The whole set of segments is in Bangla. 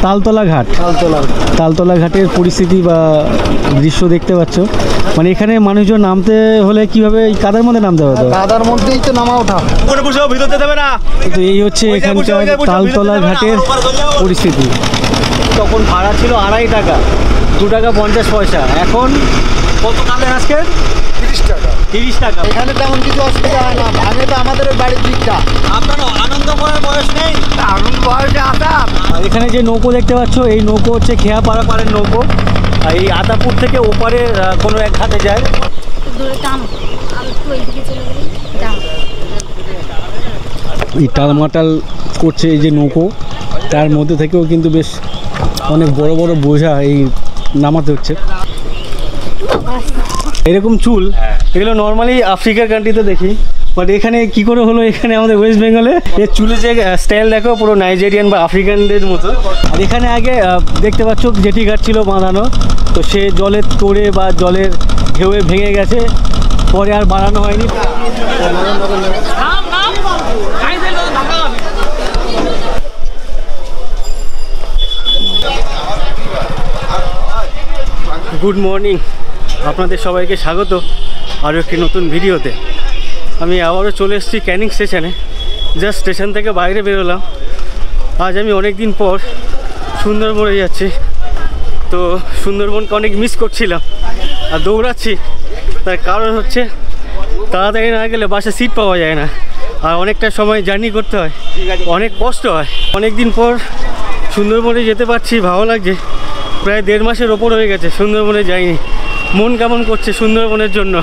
তালতলা ঘাট, তালতলা ঘাটের পরিস্থিতি বা দৃশ্য দেখতে পাচ্ছ। মানে এখানে মানুষজন নামতে হলে কিভাবে এই কাদার মধ্যে নামতে হবে? কাদার মধ্যেই তো নামা ওঠা। তো এই হচ্ছে এখানকার তালতলা ঘাটের পরিস্থিতি। তখন ভাড়া ছিল 2.5 টাকা, 2 টাকা 50 পয়সা। এখন কত কালে আজকে? 30 টাকা। 30 টাকা। এখানে তেমন কিছু অসুবিধা হয় না, ভাঙে তো আমাদের ওই বাড়ির দিকটা। আপনার আনন্দ করার বয়স নেই? আনন্দ বয়সে আসাম। এখানে যে নৌকো দেখতে পাচ্ছ, এই নৌকো হচ্ছে খেয়াপাড়া পাড়ের নৌকো। আর এই আতাপুর থেকে ওপারে কোনো এক ঘাটে যায়। এই টালমাটাল করছে এই যে নৌকো, তার মধ্যে থেকেও কিন্তু বেশ অনেক বড় বড় বোঝা এই নামাতে হচ্ছে। এরকম চুল এগুলো নর্মালি আফ্রিকার কান্ট্রিতে দেখি, বাট এখানে কি করে হলো এখানে আমাদের ওয়েস্ট বেঙ্গলে? এর চুলে যে স্টাইল দেখো পুরো নাইজেরিয়ান বা আফ্রিকানদের মতো। আর এখানে আগে দেখতে পাচ্ছ জেটি ঘাট ছিল বাঁধানো, তো সে জলের তোড়ে বা জলের ঢেউয়ে ভেঙে গেছে, পরে আর বাড়ানো হয়নি। গুড মর্নিং, আপনাদের সবাইকে স্বাগত আরও একটি নতুন ভিডিওতে। আমি আবারও চলে এসেছি ক্যানিং স্টেশনে। জাস্ট স্টেশন থেকে বাইরে বেরোলাম। আজ আমি অনেক দিন পর সুন্দরবনে যাচ্ছি। তো সুন্দরবনকে অনেক মিস করছিলাম আর দৌড়াচ্ছি। তার কারণ হচ্ছে তাড়াতাড়ি না গেলে বাসে সিট পাওয়া যায় না, আর অনেকটা সময় জার্নি করতে হয়, অনেক কষ্ট হয়। অনেক দিন পর সুন্দরবনে যেতে পারছি, ভালো লাগছে। প্রায় 1.5 মাসের ওপর হয়ে গেছে সুন্দরবনে যাইনি। মন কেমন করছে সুন্দরবনের জন্য।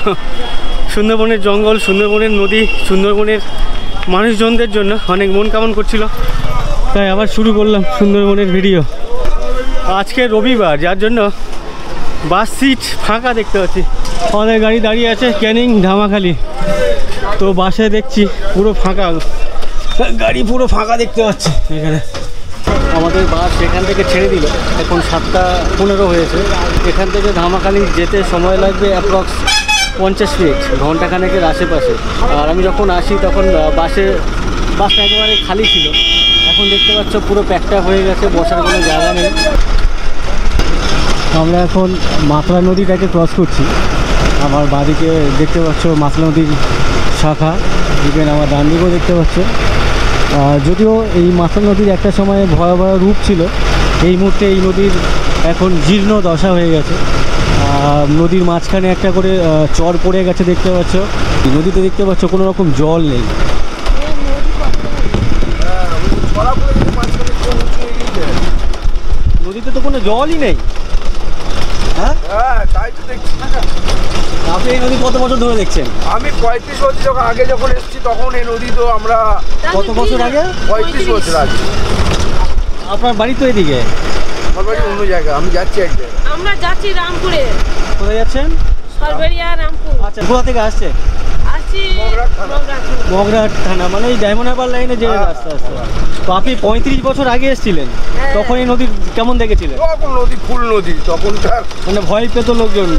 সুন্দরবনের জঙ্গল, সুন্দরবনের নদী, সুন্দরবনের মানুষজনদের জন্য অনেক মন কেমন করছিল, তাই আবার শুরু করলাম সুন্দরবনের ভিডিও। আজকে রবিবার, যার জন্য বাস সিট ফাঁকা দেখতে পাচ্ছি। আমাদের গাড়ি দাঁড়িয়ে আছে ক্যানিং ধামাখালি, তো বাসে দেখছি পুরো ফাঁকা, গাড়ি পুরো ফাঁকা দেখতে পাচ্ছি এখানে। আমাদের বাস এখান থেকে ছেড়ে দিল, এখন 7:15 হয়েছে। এখান থেকে ধামাখালি যেতে সময় লাগবে অ্যাপ্রক্স 50 মিনিট, ঘন্টাখানেকের আশেপাশে। আর আমি যখন আসি তখন বাসটা একেবারে খালি ছিল। এখন দেখতে পাচ্ছ পুরো প্যাকটা হয়ে গেছে, বসার কোনো জায়গা নেই। আমরা এখন মাতলা নদীটাকে ক্রস করছি। আমার বাঁদিকে দেখতে পাচ্ছ মাতলা নদীর শাখা, ইভেন আমার ডান দিকেও দেখতে পাচ্ছ। যদিও এই মাতলা নদীর একটা সময় ভয়াবহ রূপ ছিল, এই মুহূর্তে এই নদীর এখন জীর্ণ দশা হয়ে গেছে। নদীর মাঝখানে একটা করে চর পড়ে গেছে দেখতে পাচ্ছ। এই নদীতে দেখতে পাচ্ছ কোনো রকম জল নেই। নদীতে তো কোনো জলই নেই। হ্যাঁ, তাই তো দেখছি। আপনি এই নদী কত বছর ধরে দেখছেন? আমি 35 বছর আগে যখন এসেছি তখন এই নদী তো আমরা। কত বছর আগে? 35 বছর আগে। আপনার বাড়ি তো এদিকে? আমার বাড়ি অন্য জায়গায়, আমি যাচ্ছি এক জায়গায়। আমরা যাচ্ছি রামপুরে। কোথায় যাচ্ছেন? সরবেরিয়া, রামপুর। আচ্ছা, কোথা থেকে আসছে? আসছি মগরাহাট থানা, মানে এই ডায়মন্ড হারবার লাইনে যে রাস্তা আসছে। তো আপনি 35 বছর আগে এসেছিলেন, তখন এই নদী কেমন দেখেছিলেন? তখন নদী ফুল নদী, তখন তার মানে ভয় পেত লোকজন?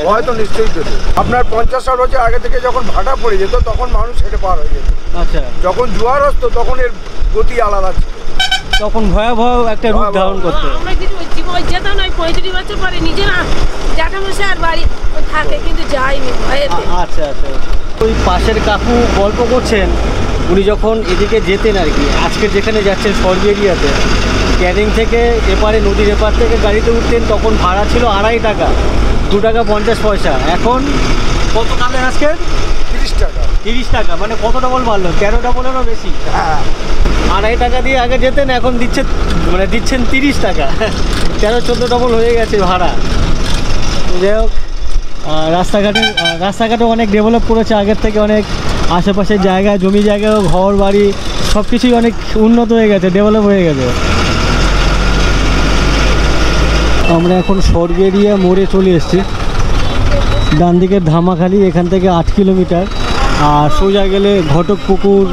ভয় তো নিশ্চয়ই পেত। আপনার 50-60 বছর আগে থেকে যখন ভাটা পড়ে যেত তখন মানুষ হেঁটে পার হয়ে যেত। আচ্ছা, যখন জোয়ার আসতো তখন এর গতি আলাদা ছিল, তখন ভয়াবহ একটা রূপ ধারণ করতো। আমরা কিছু জীবন যেতাম না। 35 বছর পরে নিজের জ্যাঠামশাই আর বাড়ি থাকে, কিন্তু যাইনি ভয়েতে। আচ্ছা আচ্ছা, ওই পাশের কাকু গল্প করছেন, উনি যখন এদিকে যেতেন আর কি, আজকে যেখানে যাচ্ছেন সরবেরিয়াতে, ক্যানিং থেকে এপারে নদীর এপার থেকে গাড়িতে উঠতেন, তখন ভাড়া ছিল 2.5 টাকা, 2 টাকা 50 পয়সা। এখন কত কালে আজকে? 30 টাকা। 30 টাকা, মানে কত ডবল বাড়লো? 13 ডবলেরও বেশি। হ্যাঁ, 2.5 টাকা দিয়ে আগে যেতেন, এখন দিচ্ছেন 30 টাকা। 13-14 ডবল হয়ে গেছে ভাড়া। যাই হোক, রাস্তাঘাটও অনেক ডেভেলপ করেছে আগের থেকে, অনেক আশেপাশের জায়গা, জমি জায়গাও, ঘর বাড়ি সব কিছুই অনেক উন্নত হয়ে গেছে, ডেভেলপ হয়ে গেছে। আমরা এখন সরবেরিয়া মোড়ে চলে এসেছি। ডান দিকের ধামাখালি, এখান থেকে 8 কিলোমিটার। আর সোজা গেলে ঘটকপুকুর,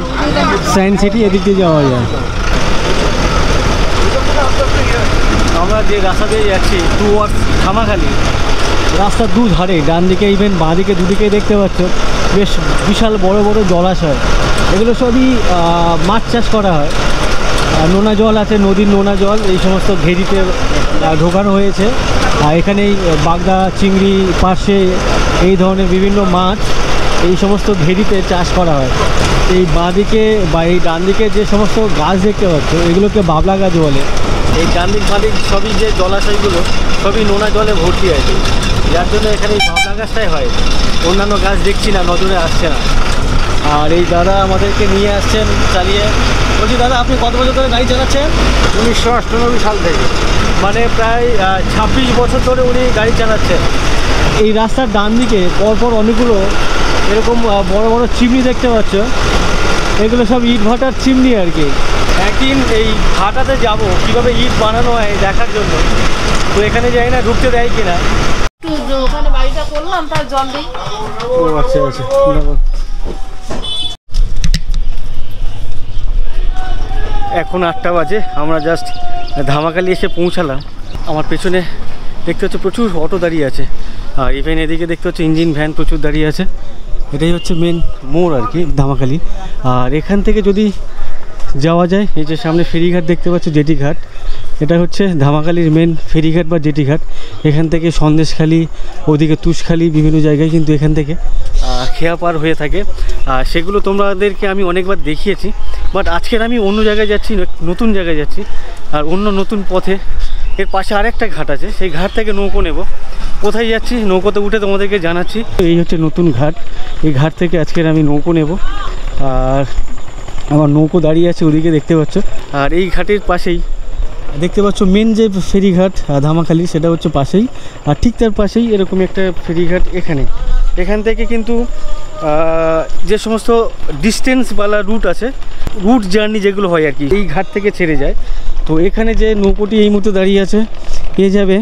সায়েন্স সিটি, এদিক দিয়ে যাওয়া যায়। আমরা যে রাস্তা দিয়ে যাচ্ছি টুয়ার্ডস ধামাখালি, রাস্তার দুধারে ডান দিকে ইভেন বাঁ দিকে দুদিকেই দেখতে পাচ্ছ বেশ বিশাল বড় বড় জলাশয়। এগুলো সবই মাছ চাষ করা হয়। নোনা জল আছে, নদীর নোনা জল এই সমস্ত ঘেরিতে ঢোকানো হয়েছে। আর এখানেই বাগদা, চিংড়ি, পার্শে এই ধরনের বিভিন্ন মাছ এই সমস্ত ঘেরিতে চাষ করা হয়। এই বাঁদিকে বা এই ডান দিকে যে সমস্ত গাছ দেখতে পাচ্ছ এগুলোকে বাবলা গাছ বলে। এই ডান দিক বাঁদিক সবই যে জলাশয়গুলো সবই নোনা জলে ভর্তি আছে, যার জন্য এখানে এই বাবলা গাছটাই হয়, অন্যান্য গাছ দেখছি না, নজরে আসছে না। আর এই দাদা আমাদেরকে নিয়ে আসছেন চালিয়ে। বলছি দাদা, আপনি কত বছর ধরে গাড়ি চালাচ্ছেন? 1998 সাল থেকে। মানে প্রায় 26 বছর ধরে উনি গাড়ি চালাচ্ছেন। এই রাস্তার ডান দিকে পরপর অনেকগুলো এরকম বড় বড় চিমনি দেখতে পাচ্ছ, এগুলো সব ইট ভাটার চিমনি আর কি। একদিন এই ভাটাতে যাব কীভাবে ইট বানানো হয় দেখার জন্য। তো এখানে যাই না, ঢুকতে দেয় কিনা। ওখানে বাড়িটা করলাম, তার জল দিই। ও আচ্ছা আচ্ছা। এখন 8টা বাজে, আমরা জাস্ট ধামাখালি এসে পৌঁছালাম। আমার পেছনে দেখতে হচ্ছে প্রচুর অটো দাঁড়িয়ে আছে, আর ইভেন এদিকে দেখতে হচ্ছে ইঞ্জিন ভ্যান প্রচুর দাঁড়িয়ে আছে। এটাই হচ্ছে মেন মোড় আর কি ধামাখালি। আর এখান থেকে যদি যাওয়া যায়, এই যে সামনে ফেরিঘাট দেখতে পাচ্ছ, জেটি ঘাট, এটা হচ্ছে ধামাখালির মেন ফেরিঘাট বা জেটি ঘাট। এখান থেকে সন্দেশখালি, ওদিকে তুষখালি, বিভিন্ন জায়গায় কিন্তু এখান থেকে খেয়া পার হয়ে থাকে। সেগুলো তোমাদেরকে আমি অনেকবার দেখিয়েছি, বাট আজকের আমি অন্য জায়গায় যাচ্ছি, নতুন জায়গায় যাচ্ছি, আর অন্য নতুন পথে। এর পাশে আরেকটা ঘাট আছে, সেই ঘাট থেকে নৌকো নেব। কোথায় যাচ্ছি নৌকোতে উঠে তোমাদেরকে জানাচ্ছি। এই হচ্ছে নতুন ঘাট, এই ঘাট থেকে আজকের আমি নৌকো নেব। আর আমার নৌকো দাঁড়িয়ে আছে ওদিকে দেখতে পাচ্ছ। আর এই ঘাটের পাশেই দেখতে পাচ্ছ মেন যে ফেরিঘাট ধামাখালি, সেটা হচ্ছে পাশেই। আর ঠিক তার পাশেই এরকম একটা ফেরিঘাট এখান থেকে কিন্তু যে সমস্ত ডিস্টেন্সওয়ালা রুট আছে, রুট জার্নি যেগুলো হয় আর কি, এই ঘাট থেকে ছেড়ে যায়। তো এখানে যে নৌকোটি এই মুহূর্তে দাঁড়িয়ে আছে, এ যাবে,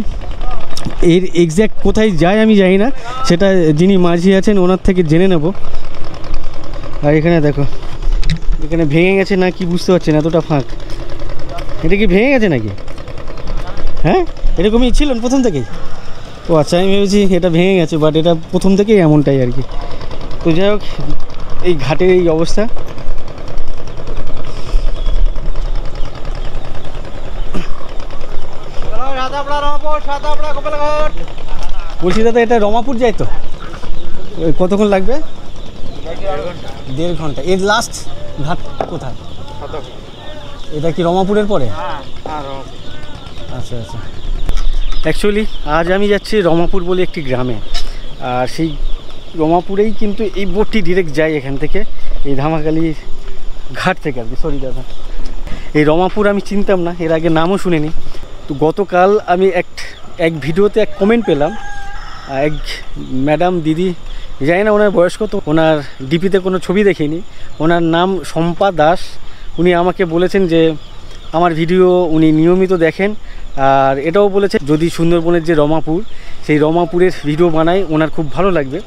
এর এক্স্যাক্ট কোথায় যায় আমি জানি না, সেটা যিনি মাঝি আছেন ওনার থেকে জেনে নেব। আর এখানে দেখো, এখানে ভেঙে গেছে না কি বুঝতে পারছি না, এতটা ফাঁক। এটা কি ভেঙে গেছে নাকি? হ্যাঁ, এরকমই ছিল প্রথম থেকেই। ও আচ্ছা, আমি ভেবেছি এটা ভেঙে গেছে, বাট এটা প্রথম থেকেই এমনটাই আর কি। তো যাই হোক, এই ঘাটের এই অবস্থা। বলছি দাদা, এটা রমাপুর যায় তো? কতক্ষণ লাগবে? 1.5 ঘন্টা। এর লাস্ট ঘাট কোথায়? এটা কি রমাপুরের পরে? আচ্ছা আচ্ছা। অ্যাকচুয়ালি আজ আমি যাচ্ছি রমাপুর বলে একটি গ্রামে, আর সেই রমাপুরেই কিন্তু এই বোটটি ডিরেক্ট যায় এখান থেকে, এই ধামাখালি ঘাট থেকে আর কি। সরি দাদা, এই রমাপুর আমি চিনতাম না, এর আগে নামও শুনিনি। তো গতকাল আমি এক ভিডিওতে এক কমেন্ট পেলাম, এক ম্যাডাম দিদি, জানি না ওনার বয়স কত, ওনার ডিপিতে কোনো ছবি দেখিনি, ওনার নাম শম্পা দাস। উনি আমাকে বলেছেন যে আমার ভিডিও উনি নিয়মিত দেখেন, আর এটাও বলেছে যদি সুন্দরবনের যে রমাপুর, সেই রমাপুরের ভিডিও বানায় ওনার খুব ভালো লাগবে।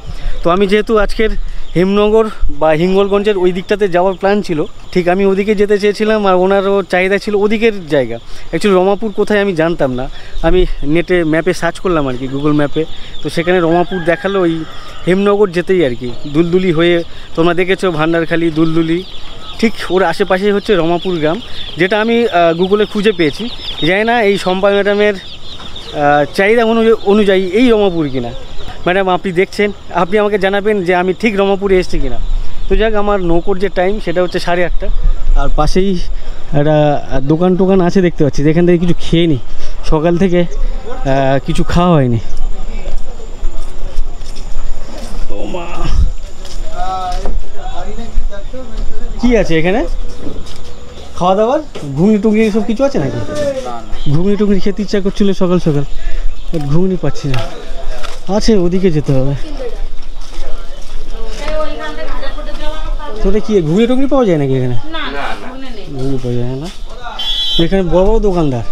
তো আমি যেহেতু আজকের হেমনগর বা হিঙ্গলগঞ্জের ওই দিকটাতে যাওয়ার প্ল্যান ছিল, ঠিক আমি ওদিকে যেতে চেয়েছিলাম, আর ওনারও চাহিদা ছিল ওদিকের জায়গা। অ্যাকচুয়ালি রমাপুর কোথায় আমি জানতাম না, আমি নেটে ম্যাপে সার্চ করলাম আর কি, গুগল ম্যাপে। তো সেখানে রমাপুর দেখালো ওই হেমনগর যেতেই আর কি, দুলদুলি হয়ে, তোমরা দেখেছো ভান্ডারখালি, দুলদুলি, ঠিক ওর আশেপাশেই হচ্ছে রমাপুর গ্রাম, যেটা আমি গুগলে খুঁজে পেয়েছি। জানি না এই শম্পা ম্যাডামের চাহিদা অনুযায়ী এই রমাপুর কিনা। ম্যাডাম আপনি দেখছেন, আপনি আমাকে জানাবেন যে আমি ঠিক রমাপুরে এসেছি কিনা। তো যাক, আমার নৌকোর যে টাইম সেটা হচ্ছে 8:30, আর পাশেই একটা দোকান টোকান আছে দেখতে পাচ্ছি, যেখান থেকে কিছু খেয়ে নিই, সকাল থেকে কিছু খাওয়া হয়নি। ও মা, কি আছে এখানে খাওয়া দাওয়ার? ঘুগনি টুগনি সব কিছু আছে নাকি? ঘুগনি টুগনি খেতে ইচ্ছা করছিল সকাল সকাল, ঘুগনি পাচ্ছি না। আছে, ওদিকে যেতে হবে। তোটা কি ঘুগনি টুগনি পাওয়া যায় নাকি এখানে? ঘুগনি পাওয়া যায় না এখানে? বড় বড় দোকানদার।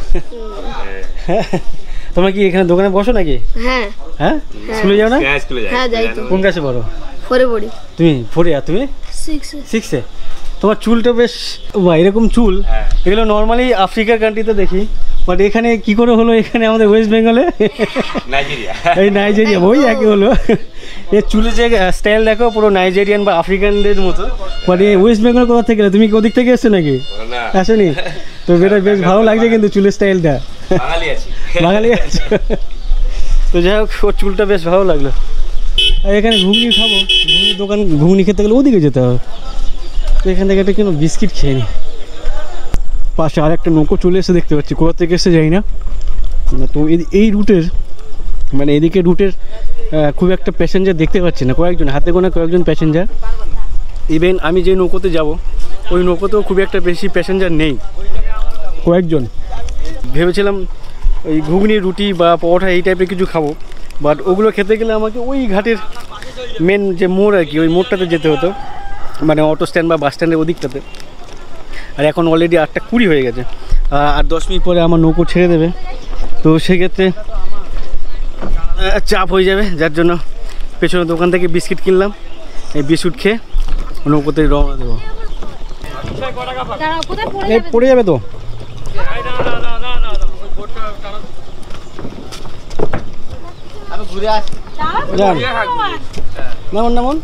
তোমরা কি এখানে দোকানে বসো নাকি? হ্যাঁ। হ্যাঁ, স্কুলে যাও না? হ্যাঁ যাই তো। কোন ক্লাসে পড়ো? 4 পড়ি। তুমি 4 আর তুমি 6-এ? তোমার চুলটা বেশ এরকম চুল, এগুলো নর্মালি আফ্রিকার কান্ট্রিতে দেখি, বাট এখানে কি করে হলো এখানে আমাদের ওয়েস্ট বেঙ্গলে? নাইজেরিয়া। এই নাইজেরিয়া, ওই একই হলো। এর চুলে যে স্টাইল দেখো পুরো নাইজেরিয়ান বা আফ্রিকানদের মতো। মানে ওয়েস্ট বেঙ্গল কোথা থেকে? তুমি কি ওদিক থেকে এসছো নাকি? আসেনি তো? এটা বেশ ভালো লাগছে কিন্তু চুলের স্টাইলটা। বাঙালি আছে তো যাই হোক, ওর চুলটা বেশ ভালো লাগলো। আর এখানে ঘুগনি খাবো, ঘুগনি দোকান, ঘুগনি খেতে গেলে ওদিকে যেতে হবে। তো এখান থেকে একটা কোনো বিস্কিট খেয়ে নিই। পাশে আর একটা নৌকো চলে এসে দেখতে পাচ্ছি, কোথা থেকে এসে যাই না। তো এই রুটের মানে এদিকে রুটের খুব একটা প্যাসেঞ্জার দেখতে পাচ্ছি না, কয়েকজন হাতে গোনা কয়েকজন প্যাসেঞ্জার। ইভেন আমি যে নৌকোতে যাব ওই নৌকোতেও খুব একটা বেশি প্যাসেঞ্জার নেই, কয়েকজন। ভেবেছিলাম ওই ঘুগনি রুটি বা পরোটা এই টাইপের কিছু খাবো, বাট ওগুলো খেতে গেলে আমাকে ওই ঘাটের মেন যে মোড় আর কি, ওই মোড়টাতে যেতে হতো, মানে অটো স্ট্যান্ড বা বাস স্ট্যান্ডের ওদিকটাতে। আর এখন অলরেডি 8:20 হয়ে গেছে, আর 10 মিনিট পরে আমার নৌকো ছেড়ে দেবে। তো সেক্ষেত্রে চাপ হয়ে যাবে, যার জন্য পেছনের দোকান থেকে বিস্কিট কিনলাম। এই বিস্কুট খেয়ে নৌকোতে রওনা দেবো। এই পড়ে যাবে তো। নামন নামন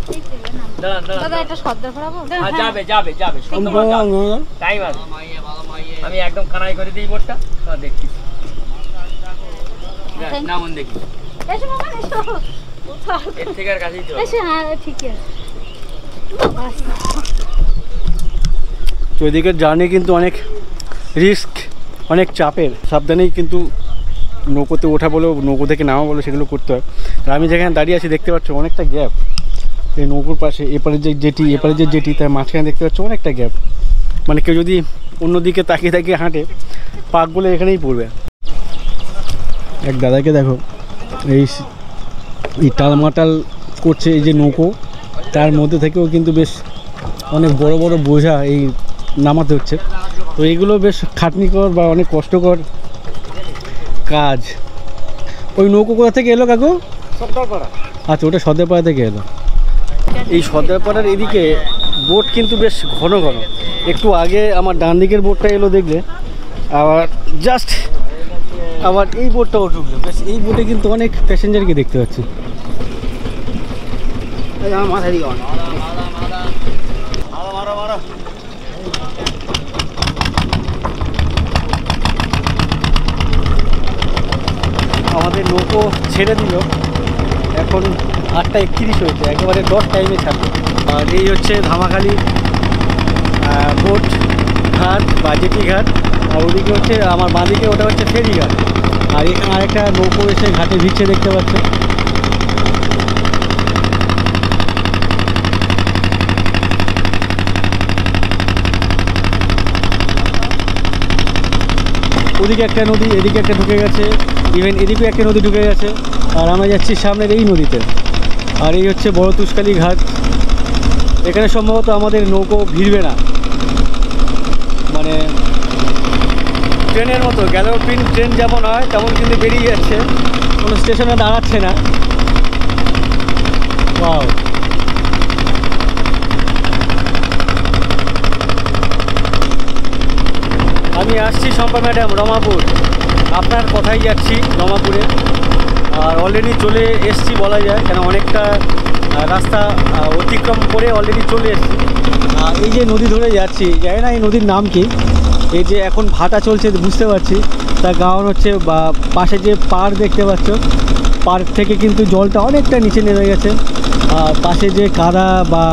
আমি একদম কানাই করে দিই বোর্ডটা, দেখছি নামন দেখি এর থেকে আর কাছেই তো। তো এদিকের জার্নি কিন্তু অনেক রিস্ক, অনেক চাপের, সাবধানেই কিন্তু নৌকোতে ওঠা বলো, নৌকো থেকে নামা বলো, সেগুলো করতে হয়। আর আমি যেখানে দাঁড়িয়ে আছি দেখতে পাচ্ছ অনেকটা গ্যাপ, এই নৌকোর পাশে এপারে যে জেটি এপারে যে জেটি, তার মাঝখানে দেখতে পাচ্ছ অনেকটা গ্যাপ। মানে কেউ যদি অন্যদিকে তাকিয়ে তাকিয়ে হাঁটে পাক বলে এখানেই পড়বে। এক দাদাকে দেখো এই টালমাটাল করছে এই যে নৌকো, তার মধ্যে থেকেও কিন্তু বেশ অনেক বড় বড় বোঝা এই নামাতে হচ্ছে। তো এইগুলো বেশ খাটনিকর বা অনেক কষ্টকর কাজ। ওই নৌকো কোথা থেকে এলো কাকু? সর্দারপাড়া। আচ্ছা, ওটা সর্দারপাড়া থেকে এলো। এই সর্দারপাড়ার এদিকে বোট কিন্তু বেশ ঘন ঘন। একটু আগে আমার ডান দিকের বোটটা এলো দেখলে, আবার জাস্ট আবার এই বোটটাও ঢুকলো। বেশ এই বোটে কিন্তু অনেক প্যাসেঞ্জারকে দেখতে পাচ্ছি। আমাদের নৌকো ছেড়ে দিল, এখন 8:31 হয়েছে, একেবারে 10 টাইমে ছাড়বে। আর এই হচ্ছে ধামাখালি বোট ঘাট বা জেটি ঘাট। আর ওদিকে হচ্ছে আমার বাঁদিকে, ওটা হচ্ছে ফেরি ঘাট। আর এখানে আরেকটা নৌকো এসে ঘাটে ভিড়ছে দেখতে পাচ্ছ। ওদিকে একটা নদী, এদিকে একটা ঢুকে গেছে, ইভেন এদিকেও একটা নদী ঢুকে গেছে। আর আমরা যাচ্ছি সামনের এই নদীতে। আর এই হচ্ছে বড় তুষকালি ঘাট। এখানে সম্ভবত আমাদের নৌকো ভিড়বে না, মানে ট্রেনের মতো গ্যালোপিং ট্রেন যেমন হয় তেমন কিন্তু বেরিয়ে যাচ্ছে, কোনো স্টেশনে দাঁড়াচ্ছে না। ওয়াও, আমি আসছি শম্পা ম্যাডাম রমাপুর, আপনার কথাই যাচ্ছি রমাপুরে। আর অলরেডি চলে এসছি বলা যায়, কেন অনেকটা রাস্তা অতিক্রম করে অলরেডি চলে এসছি। আর এই যে নদী ধরে যাচ্ছি, জানি না এই নদীর নাম কি। এই যে এখন ভাটা চলছে বুঝতে পারছি, তার কারণ হচ্ছে বা পাশে যে পাড় দেখতে পাচ্ছ, পাড় থেকে কিন্তু জলটা অনেকটা নিচে নেমে গেছে। আর পাশে যে কাদা বা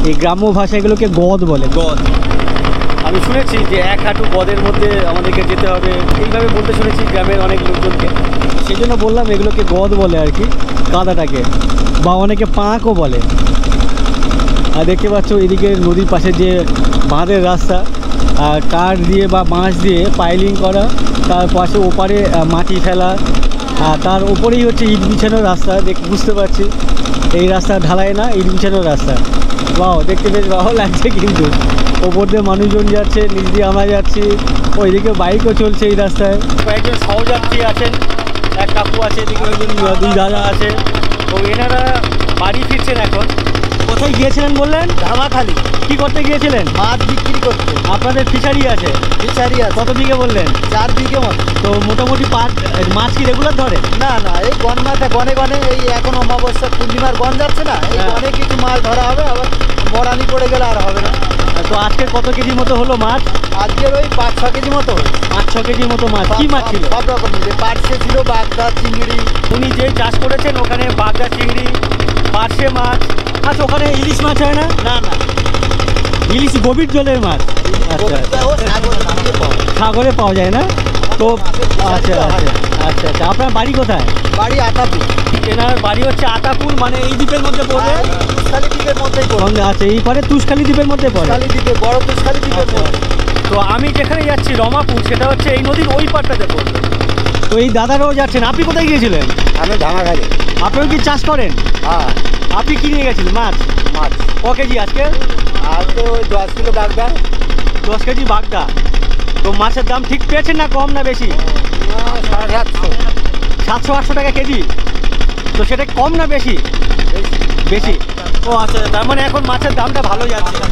এই গ্রাম্য ভাষা এগুলোকে গদ বলে, গদ। আমি শুনেছি যে 1 হাঁটু গদের মধ্যে আমাদেরকে যেতে হবে, এইভাবে বলতে শুনেছি গ্রামের অনেক লোকজনকে। সেই জন্য বললাম এগুলোকে গদ বলে আর কি, কাদাটাকে, বা অনেকে পাঁকও বলে। আর দেখতে পাচ্ছ এদিকে নদীর পাশে যে বাঁধের রাস্তা, কাঠ দিয়ে বা বাঁশ দিয়ে পাইলিং করা, তার পাশে ওপারে মাটি ফেলা, আর তার ওপরেই হচ্ছে ইট বিছানোর রাস্তা। বুঝতে পারছি এই রাস্তা ঢালাই না, ইট বিছানোর রাস্তা। বাহ, দেখতে বেশ ভালো লাগছে। কিন্তু ওপর দিয়ে মানুষজন যাচ্ছে, নিচ দিয়ে আমরা যাচ্ছি, ওইদিকে বাইকও চলছে এই রাস্তায়। কয়েকজন সহযাত্রী আছেন, এক কাকু আছে, এদিকে একজন 2 দাদা আছে। তো এনারা বাড়ি ফিরছেন এখন। কোথায় গিয়েছিলেন বললেন? ধামাখালি। কি করতে গিয়েছিলেন? মাছ বিক্রি করতে। আপনাদের ফিশারি আছে? ফিশারি আছে। কত বিঘে বললেন? 4 বিঘে মতো। তো মোটামুটি মোটামুটি মাছ কি রেগুলার ধরে? না না, এই গণমাতে গনে গনে এই এখন অমাবস্যা পূর্ণিমার গন যাচ্ছে না, এই হ্যাঁ। গনে কিছু মাছ ধরা হবে, আবার মরানি পড়ে গেলে আর হবে না। তো আজকে কত কেজি মতো হলো মাছ? আজকের ওই 5-6 কেজি মতো হয়েছে। 5-6 কেজির মতো মাছ। কি মাছ ছিল? সব রকমের, যে পার্শে ছিল, বাগদা, চিংড়ি। উনি যে চাষ করেছেন ওখানে বাগদা চিংড়ি, পার্শে মাছ। আচ্ছা, ওখানে ইলিশ মাছ হয় না? না না, ইলিশ গভীর জলের মাছ। আচ্ছা, ও সাগরে দিয়ে পাওয়া যায়। সাগরে পাওয়া যায় না? তো আচ্ছা আচ্ছা আচ্ছা আচ্ছা, আপনার বাড়ি কোথায়? বাড়ি আতাপুর, এনার বাড়ি হচ্ছে আতাপুর, মানে এই দ্বীপের মধ্যে পড়বে? তুষখালী দ্বীপের মধ্যেই পড়ে। সঙ্গে আছে এই পারে তুষখালী দ্বীপের মধ্যে পড়ে। তুষখালী দ্বীপে, বড় তুষখালী দ্বীপের মধ্যে। তো আমি যেখানে যাচ্ছি রমাপুর, সেটা হচ্ছে এই নদীর ওই পারটাতে পড়বে। তো এই দাদারাও যাচ্ছেন। আপনি কোথায় গিয়েছিলেন? আমি ধামাখালি। আপনিও কি চাষ করেন? হ্যাঁ, আপনি কি নিয়ে গেছিলেন মাছ? মাছ ক কেজি আজকে? আজকে ওই 10 কিলো বাগদা। 10 কেজি বাগদা। তো মাছের দাম ঠিক পেয়েছেন না কম না বেশি? 750। 700-800 টাকা কেজি। তো সেটা কম না বেশি? বেশি। ও আচ্ছা, তার মানে এখন মাছের দামটা ভালো যাচ্ছে।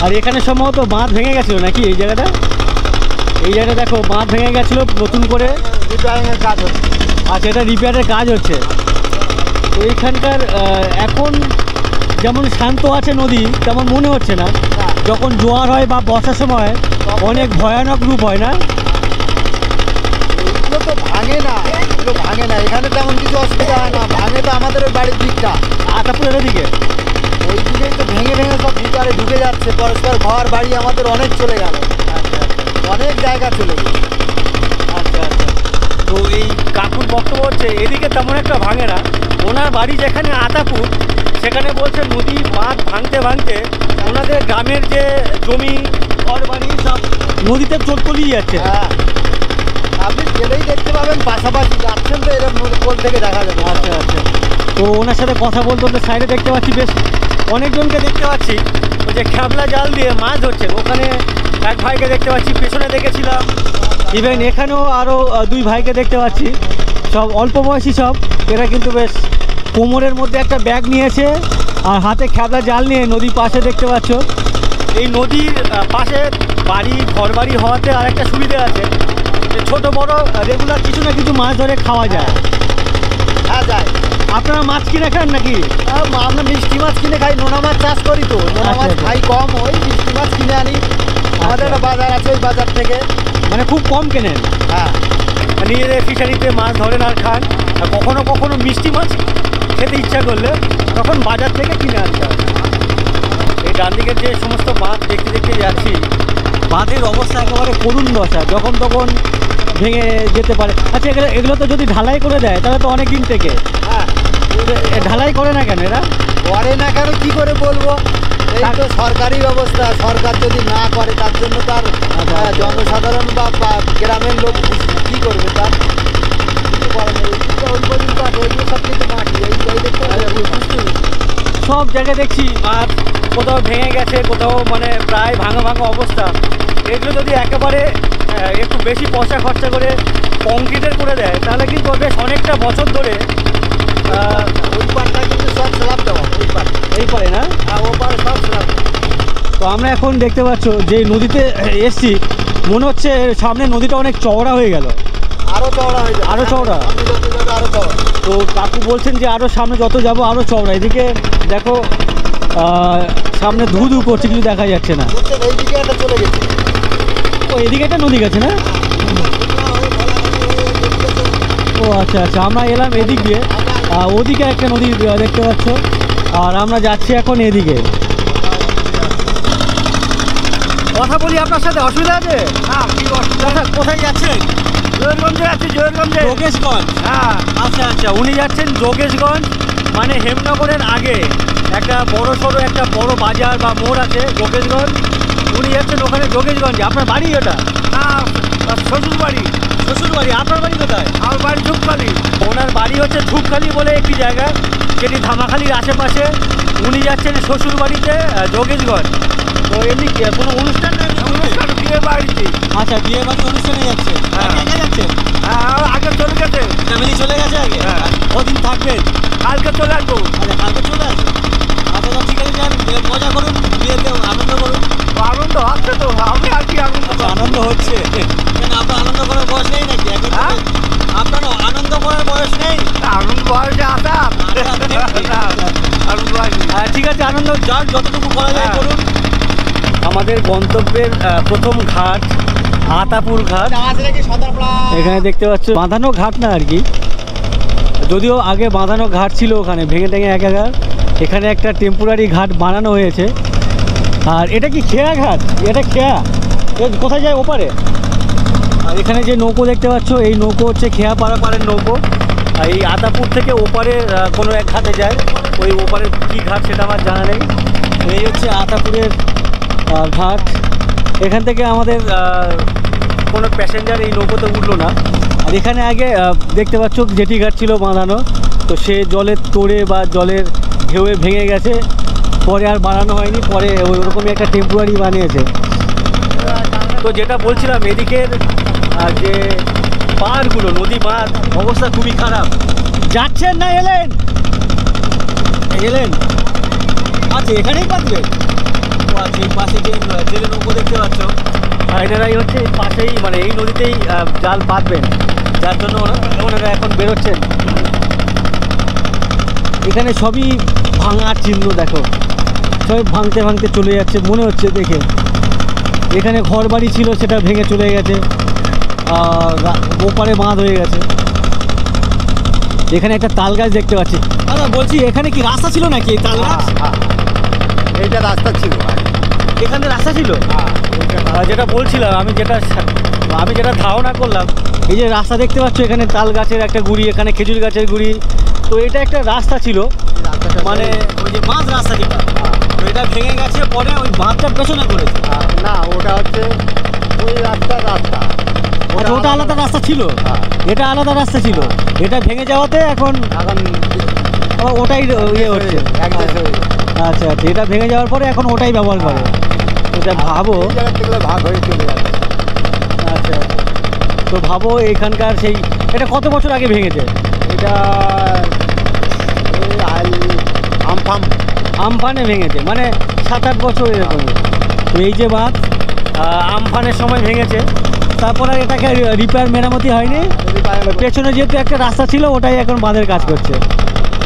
আর এখানে সম্ভবত বাঁধ ভেঙে গেছিলো নাকি এই জায়গাটা? এই জায়গাটা দেখো, বাঁধ ভেঙে গেছিলো, নতুন করে রিপেয়ারিংয়ের কাজ হচ্ছে। আচ্ছা, এটা রিপেয়ারের কাজ হচ্ছে। তো এইখানকার এখন যেমন শান্ত আছে নদী তেমন মনে হচ্ছে না। যখন জোয়ার হয় বা বর্ষার সময় অনেক ভয়ানক রূপ হয় না? এগুলো তো ভাঙে না, এগুলো ভাঙে না, এখানে তেমন কিছু অসুবিধা হয় না। ভাঙে তো আমাদের ওই বাড়ির দিকটা, আতাপুরের দিকে। ওই দিকেই তো ভেঙে ভেঙে সব ভিতরে ঢুকে যাচ্ছে। পরস্পর ঘর বাড়ি আমাদের অনেক চলে গেল, অনেক জায়গা চলে গেল। আচ্ছা আচ্ছা। তো এই কাকুর বক্তব্য হচ্ছে এদিকে তেমন একটা ভাঙে না। ওনার বাড়ি যেখানে আতাপুর, সেখানে বলছে নদী বাঁধ ভাঙতে ভাঙতে ওনাদের গ্রামের যে জমি ঘর বাড়ি সব নদীতে তলিয়ে যাচ্ছে। হ্যাঁ, আপনি গেলেই দেখতে পাবেন, পাশাপাশি যাচ্ছেন তো এরকম কোল থেকে দেখা যাবে। আচ্ছা আচ্ছা। তো ওনার সাথে কথা বলতে বলতে সাইডে দেখতে পাচ্ছি বেশ অনেকজনকে দেখতে পাচ্ছি ওই যে খেবলা জাল দিয়ে মাছ ধরছে। ওখানে এক ভাইকে দেখতে পাচ্ছি, পেছনে দেখেছিলাম। ইভেন এখানেও আরও 2 ভাইকে দেখতে পাচ্ছি, সব অল্প বয়সী সব। এরা কিন্তু বেশ কোমরের মধ্যে একটা ব্যাগ নিয়েছে আর হাতে খেবলা জাল নিয়ে নদীর পাশে দেখতে পাচ্ছ। এই নদীর পাশে বাড়ি ঘর বাড়ি হওয়াতে আর একটা সুবিধা আছে, যে ছোটো বড় রেগুলার কিছু না কিছু মাছ ধরে খাওয়া যায়। হ্যাঁ যায়। আপনারা মাছ কিনে খান নাকি? আমরা মিষ্টি মাছ কিনে খাই, নোনা মাছ চাষ করি তো, নোনা মাছ আচ্ছা। খাই কম, ওই মিষ্টি মাছ কিনে আনি। আমাদের একটা বাজার আছে, ওই বাজার থেকে। মানে খুব কম কেনেন? হ্যাঁ, নিজেদের ফিশারিতে মাছ ধরেন আর খান। আর কখনো কখনো মিষ্টি মাছ খেতে ইচ্ছা করলে তখন বাজার থেকে কিনে আনতে হয়। এই ডান দিকের যে সমস্ত বাঁধ দেখতে দেখতে যাচ্ছি, বাঁধের অবস্থা একেবারে করুণ দশা, যখন তখন ভেঙে যেতে পারে। আচ্ছা, এগুলো তো যদি ঢালাই করে দেয় তাহলে তো অনেক দিন থেকে। হ্যাঁ, ঢালাই করে না কেন এরা? করে না কেন কি করে বলবো, এই তো সরকারি ব্যবস্থা। সরকার যদি না করে তার জন্য তার জনসাধারণ বা গ্রামের লোক কি করবে, তার কিছু করে না। ওই পর্যন্ত এগুলো সব কিছু মাটি, এই দেখতে সব জায়গায় দেখছি বাঁধ কোথাও ভেঙে গেছে, কোথাও মানে প্রায় ভাঙা ভাঙা অবস্থা। এগুলো যদি একেবারে একটু বেশি পয়সা খরচা করে কংক্রিটের করে দেয় তাহলে কিন্তু বেশ অনেকটা বছর ধরে। ওই পারটা কিন্তু সব স্ল্যাব দেওয়া, ওই পার, এই পারে না? আর ও পারে সব স্ল্যাব। তো আমরা এখন দেখতে পাচ্ছ যে নদীতে এসছি, মনে হচ্ছে সামনে নদীটা অনেক চওড়া হয়ে গেল। আরো চওড়া হয়ে যাবে, আরো চওড়া? সামনে যত যাবে আরো চওড়া। তো কাকু বলছেন যে আরও সামনে যত যাব আরও চওড়া। এদিকে দেখো সামনে ধু ধু করছে, কিছু দেখা যাচ্ছে না। বুঝছেন, এই দিকে একটা চলে গেছে। ও এদিকে একটা নদী গেছে না? ও আচ্ছা আচ্ছা, আমরা এলাম এদিক দিয়ে, ওদিকে একটা নদী দেখতে পাচ্ছ, আর আমরা যাচ্ছি এখন এদিকে। কথা বলি আপনার সাথে, অসুবিধা আছে? কোথায় যাচ্ছেন? জোরগঞ্জে আছি, জোরগঞ্জে। যোগেশগঞ্জ? হ্যাঁ। আচ্ছা আচ্ছা, উনি যাচ্ছেন যোগেশগঞ্জ, মানে হেমনগরের আগে একটা বড় সড়ো একটা বড় বাজার বা মোড় আছে যোগেশগঞ্জ। উনি যাচ্ছেন ওখানে যোগেশগঞ্জে। আপনার বাড়ি ওটা? শ্বশুর বাড়ি। শ্বশুর বাড়ি? আপনার বাড়ি কোথায়? আমার বাড়ি ধূপখালি। ওনার বাড়ি হচ্ছে ধূপখালি বলে একটি জায়গা, যেটি ধামাখালির আশেপাশে। উনি যাচ্ছেন শ্বশুর বাড়িতে যোগেশগঞ্জ। তো এমনি কোনো অনুষ্ঠান নেই? অনুষ্ঠান, বিয়ে বাড়িতে। আচ্ছা, বিয়ে বাড়ি অনুষ্ঠানে যাচ্ছেন? হ্যাঁ। একা যাচ্ছেন? আগে চলে গেছে, ফ্যামিলি চলে গেছে আগে? হ্যাঁ। কদিন থাকবেন? কালকে চলে আসবো। আচ্ছা, কালকে চলে আসবেন? আচ্ছা, তো ঠিক আছে, যান, মজা করুন, বিয়েতে আনন্দ করুন। আনন্দ হচ্ছে তো, আমি আর কি আনন্দ আনন্দ হচ্ছে? কেন আপনার আনন্দ করার বয়স নেই? যার যতটুকু করা যায় করুন। আমাদের গন্তব্যের প্রথম ঘাট আতাপুর ঘাট। এখানে দেখতে পাচ্ছ বাঁধানো ঘাট না আর কি, যদিও আগে বাঁধানো ঘাট ছিল, ওখানে ভেঙে টেঙে একাকার। এখানে একটা টেম্পোরারি ঘাট বানানো হয়েছে। আর এটা কি খেয়া ঘাট? এটা খেয়া কোথায় যায়? ওপারে। আর এখানে যে নৌকো দেখতে পাচ্ছ, এই নৌকো হচ্ছে খেয়া পাড়াপাড়ের নৌকো। আর এই আতাপুর থেকে ওপারে কোনো এক ঘাটে যায়, ওই ওপারের কী ঘাট সেটা আমার জানা নেই। এই হচ্ছে আতাপুরের ঘাট। এখান থেকে আমাদের কোনো প্যাসেঞ্জার এই নৌকোতে উঠলো না। আর এখানে আগে দেখতে পাচ্ছ জেটি ঘাট ছিল বাঁধানো, তো সে জলের তোড়ে বা জলের ঢেউয়ে ভেঙে গেছে, পরে আর বানানো হয়নি, পরে ওরকমই একটা টেম্পোরারি বানিয়েছে। তো যেটা বলছিলাম, এদিকের যে পাড়গুলো, নদী বাঁধ অবস্থা খুবই খারাপ। যাচ্ছেন না এলেন? আচ্ছা, এখানেই পাতবেন? আচ্ছা, এই পাশে যে জেলে নৌকো দেখতে পাচ্ছ, এনারাই হচ্ছে এই পাশেই, মানে এই নদীতেই জাল পাতবেন, যার জন্য ওনারা এখন বেরোচ্ছেন। এখানে সবই ভাঙার চিহ্ন দেখো, সবই ভাঙতে ভাঙতে চলে যাচ্ছে মনে হচ্ছে দেখে। এখানে ঘর বাড়ি ছিল, সেটা ভেঙে চলে গেছে, ওপারে বাঁধ হয়ে গেছে। এখানে একটা তাল গাছ দেখতে পাচ্ছি। আচ্ছা বলছি, এখানে কি রাস্তা ছিল নাকি? এই তাল গাছ এইটা রাস্তা ছিল, এখানে রাস্তা ছিল। যেটা বলছিলাম আমি, যেটা ধারণা করলাম, এই যে রাস্তা দেখতে পাচ্ছ, এখানে তাল গাছের একটা গুড়ি, এখানে খেজুর গাছের গুড়ি, তো এটা একটা রাস্তা ছিল, মানে ওই যে বাঁধ রাস্তা যেটা, তো এটা ভেঙে গেছে, পরে ওই বাঁধটা পেছনে করেছে। না, ওটা হচ্ছে ওই রাস্তা। ওটা আলাদা রাস্তা ছিল, এটা আলাদা রাস্তা ছিল, এটা ভেঙে যাওয়াতে এখন ওটাই ইয়ে হচ্ছে। আচ্ছা আচ্ছা, এটা ভেঙে যাওয়ার পরে এখন ওটাই ব্যবহার করে। এটা ভাবো, ভাগ হয়ে চলে যাচ্ছে। আচ্ছা, তো ভাবো এখানকার সেই, এটা কত বছর আগে ভেঙেছে? এটা আমফানে ভেঙেছে, মানে 7-8 বছর এরকম। তো এই যে বাঁধ আমফানের সময় ভেঙেছে, তারপরে এটাকে রিপেয়ার মেরামতি হয়নি। পেছনে যেহেতু একটা রাস্তা ছিল, ওটাই এখন বাঁধের কাজ করছে।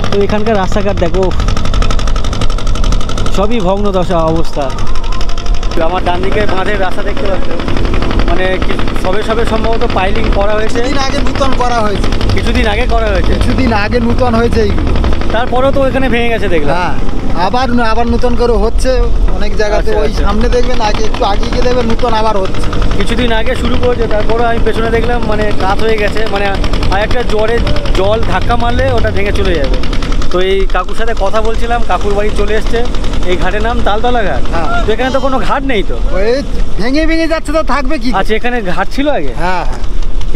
তো এখানকার রাস্তাঘাট দেখো, সবই ভগ্ন দশা অবস্থা। আমার ডান দিকে বাঁধের রাস্তা দেখতে পাচ্ছ, মানে সবে সম্ভবত পাইলিং করা হয়েছে। কিছুদিন আগে নূতন করা হয়েছে, কিছুদিন আগে নূতন হয়েছে এইগুলো। তারপরেও তো ওইখানে ভেঙে গেছে দেখলাম। হ্যাঁ, আবার নূতন করে হচ্ছে অনেক জায়গাতে। আচ্ছা, ওই আচ্ছা। সামনে দেখবেন, একটু আগে গিয়ে দেখবেন নূতন আবার হচ্ছে। কিছুদিন আগে শুরু করেছে, তারপরে আমি পেছনে দেখলাম মানে কাত হয়ে গেছে, মানে আর একটা জল ধাক্কা মারলে ওটা ভেঙে চলে যাবে। তো এই কাকুর সাথে কথা বলছিলাম, কাকুর বাড়ি চলে এসছে। এই ঘাটের নাম তালতলা ঘাট। হ্যাঁ। তো এখানে তো কোনো ঘাট নেই তো? ওই ভেঙে যাচ্ছে, তো থাকবে কি? আচ্ছা, এখানে ঘাট ছিল আগে? হ্যাঁ,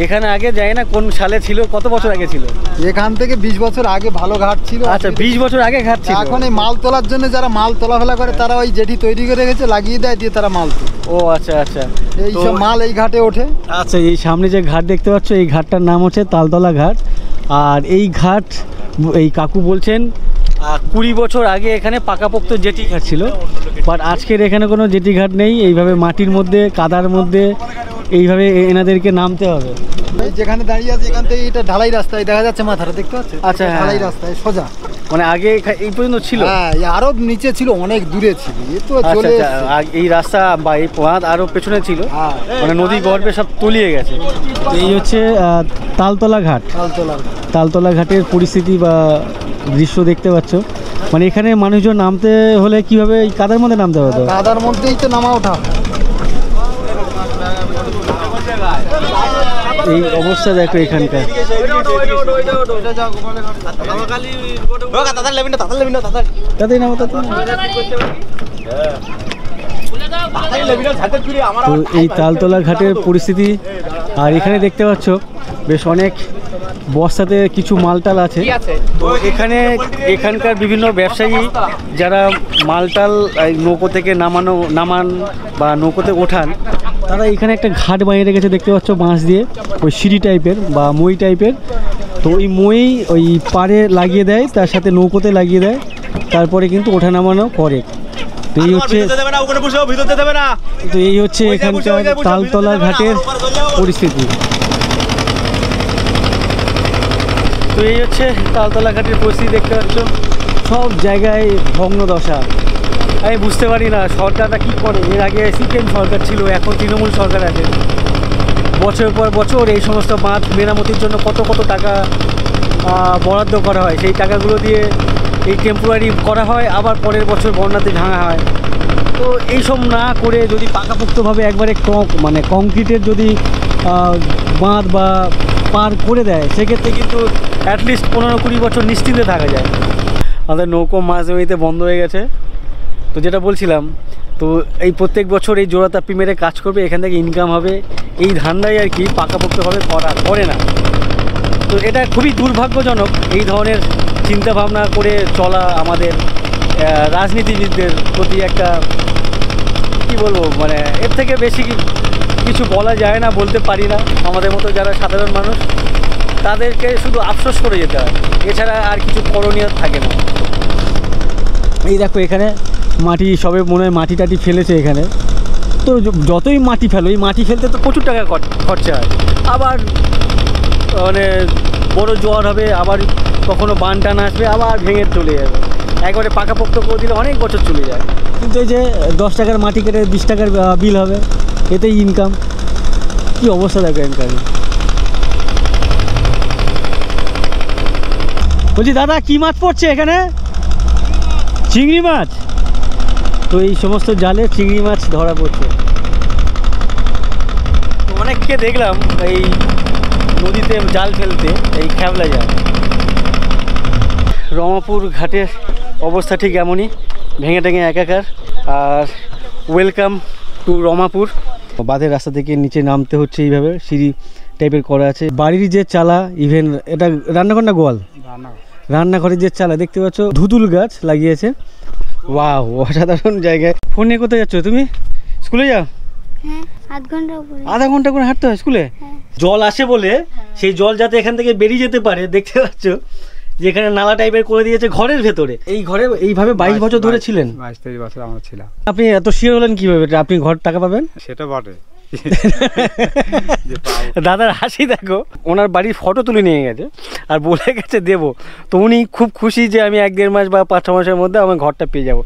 এখানে আগে যাই না কোন সালে ছিল, কত বছর আগে ছিল? এখান থেকে 20 বছর আগে ভালো ঘাট ছিল। আচ্ছা, 20 বছর আগে ঘাট ছিল। এখন এই মাল তোলার জন্য যারা মাল তোলাফেলা করে, তারা ওই জেটি তৈরি করে রেখেছে, লাগিয়ে দেয়, দিয়ে তারা মাল তোলে। ও আচ্ছা আচ্ছা, এইসব মাল এই ঘাটে ওঠে। আচ্ছা, এই সামনে যে ঘাট দেখতে পাচ্ছ, এই ঘাটটার নাম হচ্ছে তালতলা ঘাট। আর এই ঘাট, এই কাকু বলছেন 20 বছর আগে এখানে পাকাপোক্ত জেটি ঘাট ছিল, বাট আজকের এখানে কোনো জেটি ঘাট নেই। এইভাবে মাটির মধ্যে, কাদার মধ্যে এইভাবে এনাদেরকে নামতে হবে। এই যেখানে দাঁড়িয়ে আছে, এখান থেকে এটা ঢালাই রাস্তায় দেখা যাচ্ছে, মাথাটা দেখতে পাচ্ছেন? আচ্ছা, হ্যাঁ। ঢালাই রাস্তায় সোজা, মানে আগে এই পর্যন্ত ছিল? হ্যাঁ, আরো নিচে ছিল, অনেক দূরে ছিল। এই তো আচ্ছা চলে আচ্ছা, এই রাস্তা বা এই বাঁধ আরো পেছনে ছিল, হ্যাঁ, মানে নদী গর্ভে সব তলিয়ে গেছে। এই হচ্ছে তালতলা ঘাট। তালতলা ঘাটের পরিস্থিতি বা দৃশ্য দেখতে পাচ্ছ, মানে এখানে মানুষজন নামতে হলে কিভাবে এই কাদার মধ্যে নামতে হতো? কাদার মধ্যেই তো নামা ওঠা। এই অবস্থা দেখো এখানকার। তাদের নামো, তো এই তালতলা ঘাটের পরিস্থিতি। আর এখানে দেখতে পাচ্ছ বেশ অনেক বস্তাতে কিছু মালটাল আছে। তো এখানকার বিভিন্ন ব্যবসায়ী যারা মালটাল নৌকো থেকে নামান বা নৌকোতে ওঠান, তারা এখানে একটা ঘাট বানিয়ে রেখেছে দেখতে পাচ্ছ, বাঁশ দিয়ে, ওই সিঁড়ি টাইপের বা মই টাইপের। তো ওই মই ওই পাড়ে লাগিয়ে দেয়, তার সাথে নৌকোতে লাগিয়ে দেয়, তারপরে কিন্তু ওঠা নামানো করে। তো এই হচ্ছে এখানকার তালতলা ঘাটের পরিস্থিতি। তো এই হচ্ছে তালতলা ঘাটের পরিস্থিতি দেখতে পাচ্ছ, সব জায়গায় ভগ্ন দশা। আমি বুঝতে পারি না সরকারটা কী করে। এর আগে সিপিএম সরকার ছিল, এখন তৃণমূল সরকার আছে। বছর পর বছর এই সমস্ত বাঁধ মেরামতির জন্য কত কত টাকা বরাদ্দ করা হয়, সেই টাকাগুলো দিয়ে এই টেম্পোরারি করা হয়, আবার পরের বছর বন্যাতে ভাঙা হয়। তো এইসব না করে যদি পাকাপোক্তভাবে একবারে মানে কংক্রিটের যদি বাঁধ বা পার করে দেয়, সেক্ষেত্রে কিন্তু অ্যাটলিস্ট 15-20 বছর নিশ্চিন্তে থাকা যায়। আমাদের নৌকো মাছ জমিতে বন্ধ হয়ে গেছে। তো যেটা বলছিলাম, তো এই প্রত্যেক বছর এই জোড়াতাপ্পি মেরে কাজ করবে, এখান থেকে ইনকাম হবে, এই ধান্দাই আর কি পাকাপোক্তভাবে করে না। তো এটা খুবই দুর্ভাগ্যজনক। এই ধরনের চিন্তাভাবনা করে চলা আমাদের রাজনীতিবিদদের প্রতি একটা কী বলবো, মানে এর থেকে বেশি কিছু বলা যায় না, বলতে পারি না। আমাদের মতো যারা সাধারণ মানুষ, তাদেরকে শুধু আফসোস করে যেতে হয়, এছাড়া আর কিছু করণীয় থাকে না। এই দেখো এখানে মাটি সবে মনে হয় মাটি টাটি ফেলেছে এখানে। তো যতই মাটি ফেলো, এই মাটি ফেলতে তো প্রচুর টাকা খরচা হয়। আবার মানে বড় জোয়ার হবে, আবার কখনো বান টান আসবে, আবার ভেঙে চলে যাবে। একবারে পাকাপোক্ত করে দিলে অনেক বছর চলে যায়। কিন্তু এই যে 10 টাকার মাটি কেটে 20 টাকার বিল হবে, এতেই ইনকাম। কী অবস্থা দেখো এখানকার। বলছি দাদা, কী মাছ পড়ছে এখানে? চিংড়ি মাছ। তো এই সমস্ত জালে চিংড়ি মাছ ধরা পড়ছে। অনেককে দেখলাম এই নদীতে জাল ফেলতে, এই খ্যাবলা জাল। রমাপুর ঘাটের অবস্থা ঠিক এমনই, ভেঙে টেঙে একাকার। আর ওয়েলকাম টু রমাপুর। বাঁধের রাস্তা থেকে নিচে নামতে হচ্ছে, এইভাবে সিঁড়ি টাইপের করা আছে। বাড়ির যে চালা, ইভেন এটা রান্নাঘর না গোয়াল, রান্নাঘরের যে চালা দেখতে পাচ্ছ, ধুতুল গাছ লাগিয়েছে। ওয়াও, অসাধারণ জায়গায়। ফোন নিয়ে কোথায় যাচ্ছ তুমি? স্কুলে যাও? হ্যাঁ, আধা ঘন্টা করে হাঁটতে হয় স্কুলে? জল আসে বলে সেই জল যাতে এখান থেকে বেরিয়ে যেতে পারে, দেখতে পাচ্ছ যেখানে নালা টাইপের করে দিয়েছে ঘরের ভেতরে। এই ঘরে এইভাবে 22 বছর ধরে ছিলেন? 22-23 বছর আমরা ছিলাম। আপনি এত শিওর হলেন কিভাবে আপনি ঘর টাকা পাবেন? সেটা বটে। দাদার হাসি দেখো। ওনার বাড়ির ফটো তুলে নিয়ে গেছে আর বলে গেছে দেবো। তো উনি খুব খুশি যে আমি 1-1.5 মাস বা 5-6 মাসের মধ্যে আমার ঘরটা পেয়ে যাবো।